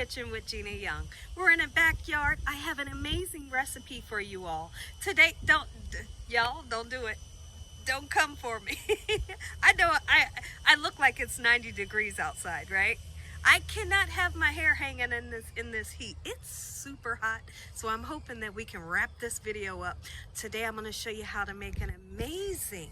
Kitchen with Gina Young. We're in a backyard. I have an amazing recipe for you all. Today, y'all, don't do it. Don't come for me. I know I look like it's 90 degrees outside, right? I cannot have my hair hanging in this heat. It's super hot, so I'm hoping that we can wrap this video up. Today I'm going to show you how to make an amazing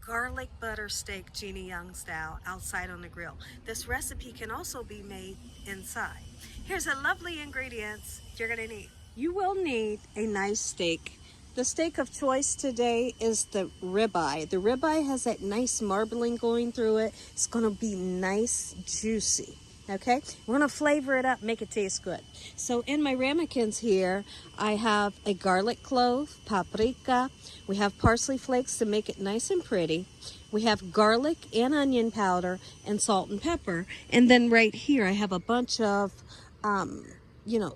garlic butter steak Gina Young style outside on the grill. This recipe can also be made inside. Here's the lovely ingredients you're going to need. You will need a nice steak. The steak of choice today is the ribeye. The ribeye has that nice marbling going through it. It's going to be nice, juicy. Okay, we're going to flavor it up, make it taste good. So in my ramekins here, I have a garlic clove, paprika. We have parsley flakes to make it nice and pretty. We have garlic and onion powder and salt and pepper. And then right here, I have a bunch of,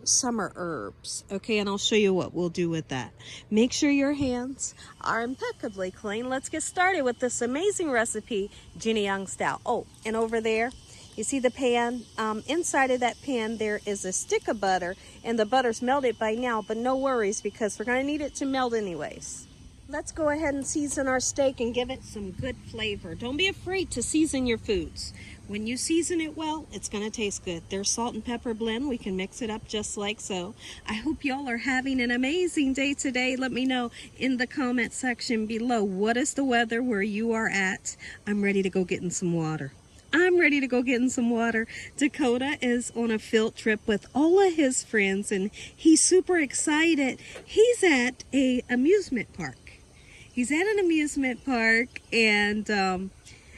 summer herbs. Okay, and I'll show you what we'll do with that. Make sure your hands are impeccably clean. Let's get started with this amazing recipe, Gina Young style. Oh, and over there, you see the pan? Inside of that pan, there is a stick of butter, and the butter's melted by now, but no worries because we're going to need it to melt anyways. Let's go ahead and season our steak and give it some good flavor. Don't be afraid to season your foods. When you season it well, it's going to taste good. There's salt and pepper blend. We can mix it up just like so. I hope y'all are having an amazing day today. Let me know in the comment section below. What is the weather where you are at? I'm ready to go get in some water. Dakota is on a field trip with all of his friends and he's super excited. He's at an amusement park. And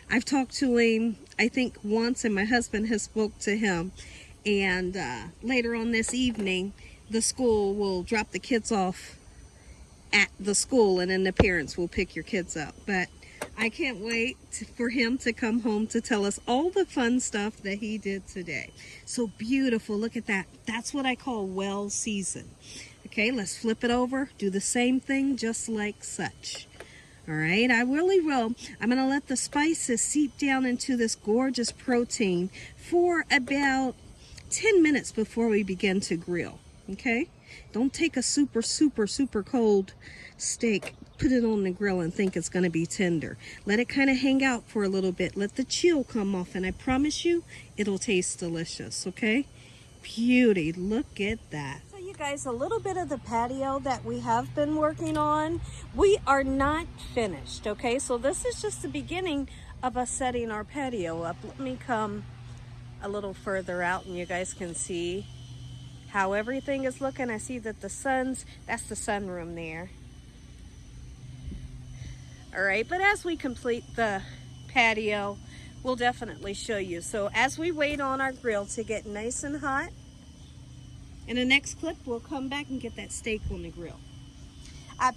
I've talked to him, I think once, and my husband has spoke to him. And later on this evening, the school will drop the kids off at the school and then the parents will pick your kids up. But I can't wait for him to come home to tell us all the fun stuff that he did today. So beautiful. Look at that. That's what I call well seasoned. Okay, let's flip it over. Do the same thing just like such. All right, I really will. I'm going to let the spices seep down into this gorgeous protein for about 10 minutes before we begin to grill. Okay? Don't take a super cold steak, put it on the grill and think it's going to be tender. Let it kind of hang out for a little bit. Let the chill come off and I promise you it'll taste delicious, okay? Beauty, look at that. So you guys, a little bit of the patio that we have been working on, we are not finished, okay? So this is just the beginning of us setting our patio up. Let me come a little further out and you guys can see how everything is looking. I see that that's the sunroom there. All right, but as we complete the patio, we'll definitely show you. So as we wait on our grill to get nice and hot, in the next clip, we'll come back and get that steak on the grill.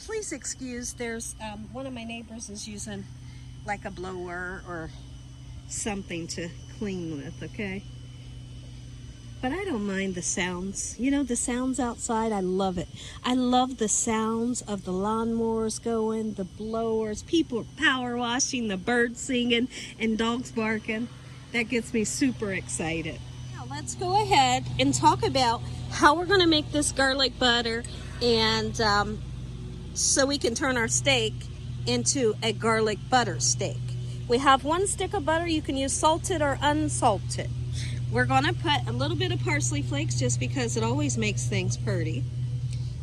Please excuse, there's one of my neighbors is using like a blower or something to clean with, okay? But I don't mind the sounds. You know, the sounds outside, I love it. I love the sounds of the lawnmowers going, the blowers, people power washing, the birds singing, and dogs barking. That gets me super excited. Now let's go ahead and talk about how we're going to make this garlic butter and so we can turn our steak into a garlic butter steak. We have 1 stick of butter. You can use salted or unsalted. We're going to put a little bit of parsley flakes just because it always makes things pretty,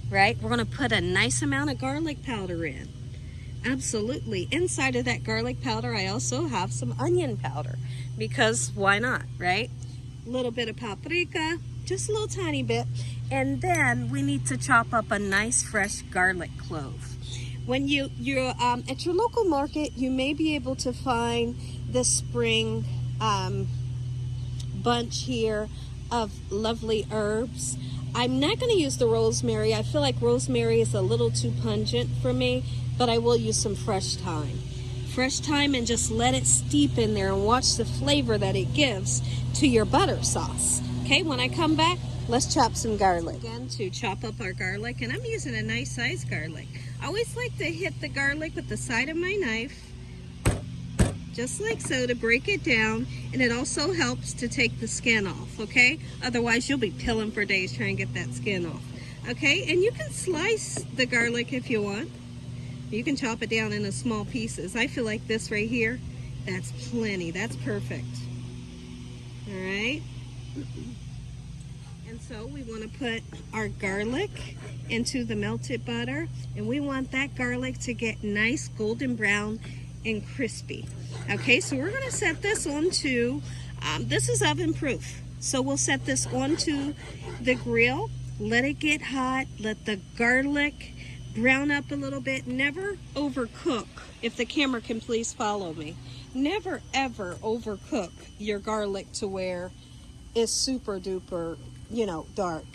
right? We're going to put a nice amount of garlic powder in. Absolutely. Inside of that garlic powder, I also have some onion powder because why not, right? A little bit of paprika, just a little tiny bit. And then we need to chop up a nice fresh garlic clove. When you're at your local market, you may be able to find this spring bunch here of lovely herbs. I'm not going to use the rosemary. I feel like rosemary is a little too pungent for me, but I will use some fresh thyme. Fresh thyme, and just let it steep in there and watch the flavor that it gives to your butter sauce. Okay, when I come back, let's chop some garlic. Again, to chop up our garlic, and I'm using a nice size garlic. I always like to hit the garlic with the side of my knife just like so, to break it down, and it also helps to take the skin off, okay? Otherwise you'll be peeling for days trying to get that skin off, okay? And you can slice the garlic if you want. You can chop it down into small pieces. I feel like this right here, that's plenty, that's perfect. All right, and so we want to put our garlic into the melted butter, and we want that garlic to get nice golden brown and crispy. Okay, so we're going to set this onto, this is oven proof, so we'll set this onto the grill, let it get hot, let the garlic brown up a little bit. Never overcook. If the camera can please follow me, never ever overcook your garlic to where it's super duper, you know, dark,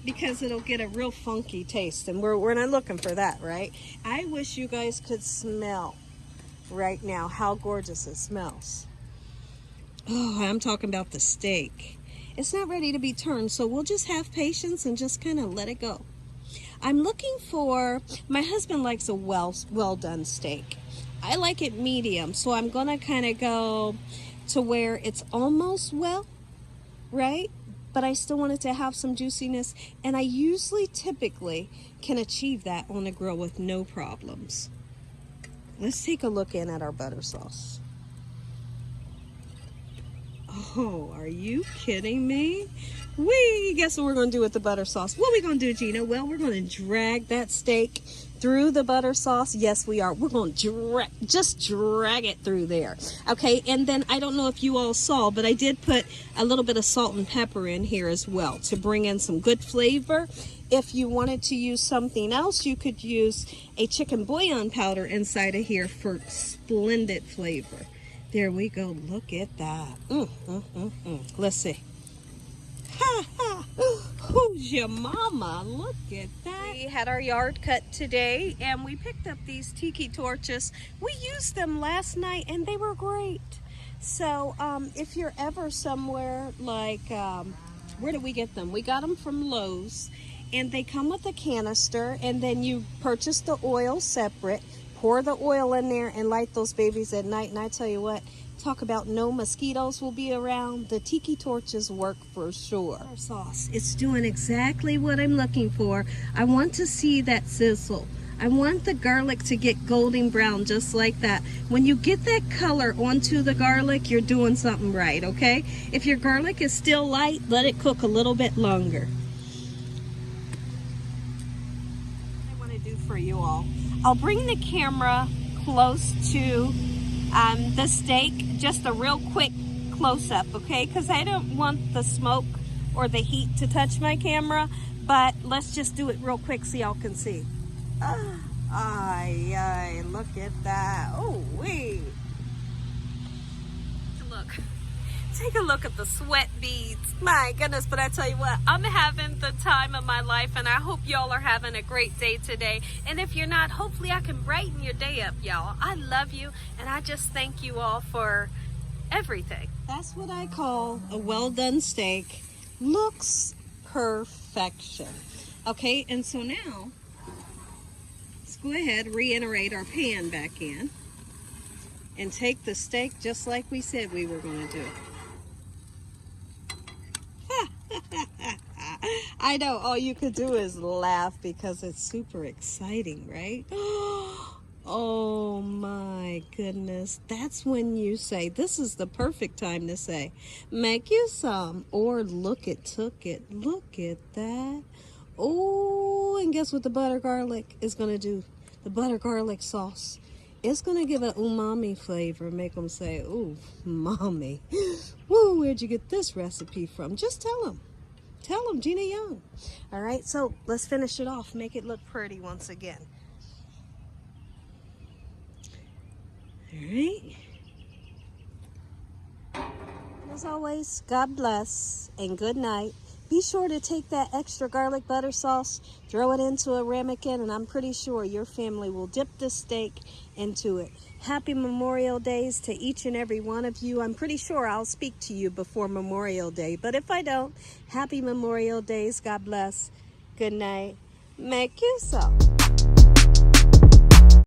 because it'll get a real funky taste, and we're not looking for that, right? I wish you guys could smell right now how gorgeous it smells. Oh, I'm talking about the steak. It's not ready to be turned, so we'll just have patience and just kind of let it go. I'm looking for, my husband likes a well done steak. I like it medium, so I'm gonna kind of go to where it's almost well, right? But I still want it to have some juiciness, and I usually typically can achieve that on the grill with no problems. Let's take a look in at our butter sauce. Oh, are you kidding me? Guess what we're going to do with the butter sauce? What are we going to do, Gina? Well, we're going to drag that steak through the butter sauce. Yes, we are. We're going to just drag it through there. Okay, and then I don't know if you all saw, but I did put a little bit of salt and pepper in here as well to bring in some good flavor. If you wanted to use something else, you could use a chicken bouillon powder inside of here for splendid flavor. There we go. Look at that. Let's see. Ha ha. Who's your mama? Look at that. We had our yard cut today, and we picked up these tiki torches. We used them last night, and they were great. So if you're ever somewhere like, where did we get them? We got them from Lowe's, and they come with a canister, and then you purchase the oil separate, pour the oil in there, and light those babies at night. And I tell you what, talk about no mosquitoes will be around. The tiki torches work for sure. Our sauce, it's doing exactly what I'm looking for. I want to see that sizzle. I want the garlic to get golden brown just like that. When you get that color onto the garlic, you're doing something right, okay? If your garlic is still light, let it cook a little bit longer. I want to do for you all, I'll bring the camera close to the steak, just a real quick close-up, okay? Because I don't want the smoke or the heat to touch my camera, but let's just do it real quick so y'all can see. Ay, look at that. Oh, wait. Look. Take a look at the sweat beads. My goodness, but I tell you what, I'm having the time of my life, and I hope y'all are having a great day today. And if you're not, hopefully I can brighten your day up, y'all. I love you, and I just thank you all for everything. That's what I call a well-done steak. Looks perfection. Okay, and so now, let's go ahead, reiterate our pan back in, and take the steak just like we said we were going to do. I know all you could do is laugh because it's super exciting, right? Oh my goodness. That's when you say, this is the perfect time to say, make you some, or look it, took it. Look at that. Oh, and guess what the butter garlic is going to do? The butter garlic sauce. It's going to give an umami flavor, make them say, ooh, mommy. Woo, where'd you get this recipe from? Just tell them. Tell them, Gina Young. All right, so let's finish it off. Make it look pretty once again. All right. As always, God bless and good night. Be sure to take that extra garlic butter sauce, throw it into a ramekin, and I'm pretty sure your family will dip this steak into it. Happy Memorial Days to each and every one of you. I'm pretty sure I'll speak to you before Memorial Day, but if I don't, happy Memorial Days. God bless. Good night. Make you some.